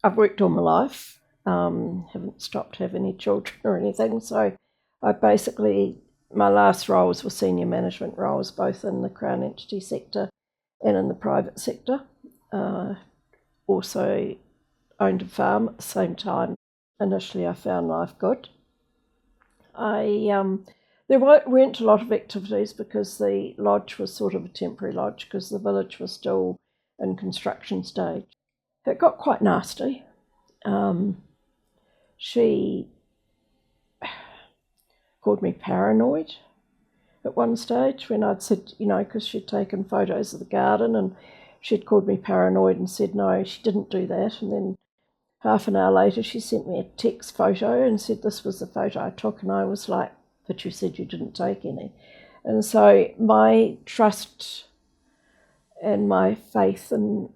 I've worked all my life, haven't stopped having any children or anything. So I basically, my last roles were senior management roles, both in the Crown entity sector and in the private sector. Also owned a farm at the same time. Initially, I found life good. There weren't a lot of activities because the lodge was sort of a temporary lodge because the village was still in construction stage. It got quite nasty. She called me paranoid at one stage when I'd said, because she'd taken photos of the garden and she'd called me paranoid and said no, she didn't do that. And then half an hour later, she sent me a text photo and said this was the photo I took, and I was like, but you said you didn't take any. And so my trust and my faith in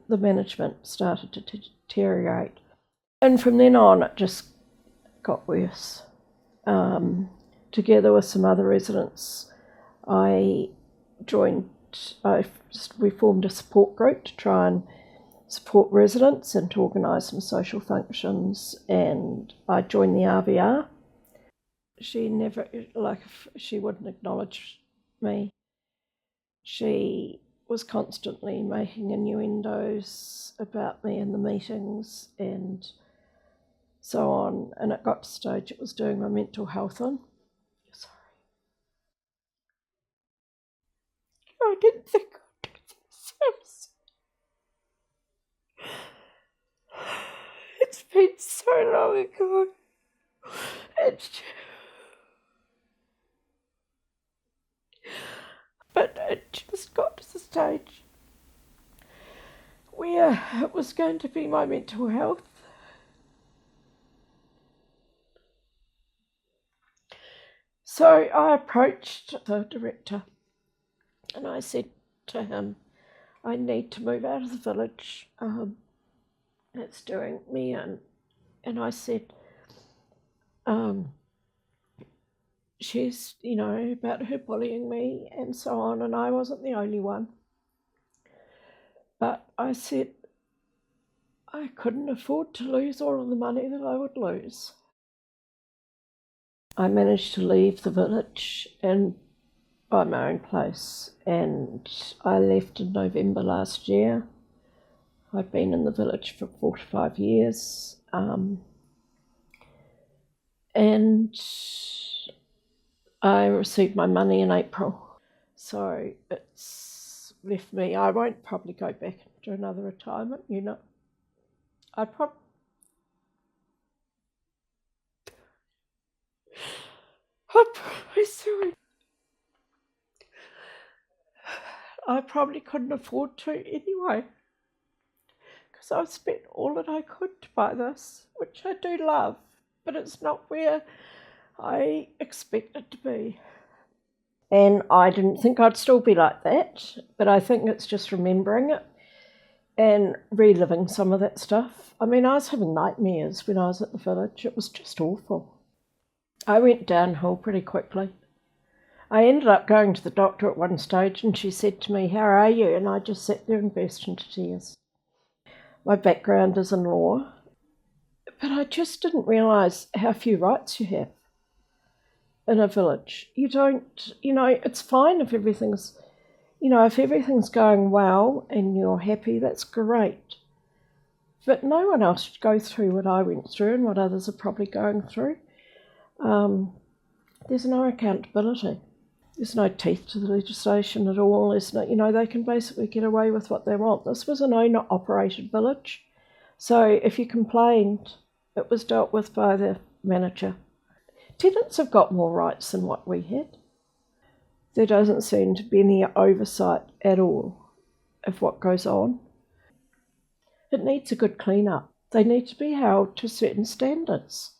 the management started to deteriorate. And from then on, it just got worse. Together with some other residents, we formed a support group to try and support residents and to organise some social functions, and I joined the RVR. She wouldn't acknowledge me. She was constantly making innuendos about me in the meetings and so on, and it got to the stage it was doing my mental health in. Sorry. I didn't think I'd do this. It's been so long ago. But it just got to the stage where it was going to be my mental health. So I approached the director and I said to him, I need to move out of the village. It's doing me in. And I said, she's, about her bullying me and so on, and I wasn't the only one. But I said, I couldn't afford to lose all of the money that I would lose. I managed to leave the village and buy my own place, and I left in November last year. I've been in the village for 45 years, and I received my money in April. So it's left me, I won't probably go back into another retirement unit. I'm sorry. I probably couldn't afford to anyway, because I've spent all that I could to buy this, which I do love, but it's not where I expect it to be. And I didn't think I'd still be like that, but I think it's just remembering it and reliving some of that stuff. I mean, I was having nightmares when I was at the village. It was just awful. I went downhill pretty quickly. I ended up going to the doctor at one stage and she said to me, how are you? And I just sat there and burst into tears. My background is in law, but I just didn't realise how few rights you have in a village. You don't, it's fine if everything's going well and you're happy, that's great. But no one else should go through what I went through and what others are probably going through. There's no accountability. There's no teeth to the legislation at all. There's no, they can basically get away with what they want. This was an owner-operated village. So if you complained, it was dealt with by the manager. Tenants have got more rights than what we had. There doesn't seem to be any oversight at all of what goes on. It needs a good clean-up. They need to be held to certain standards.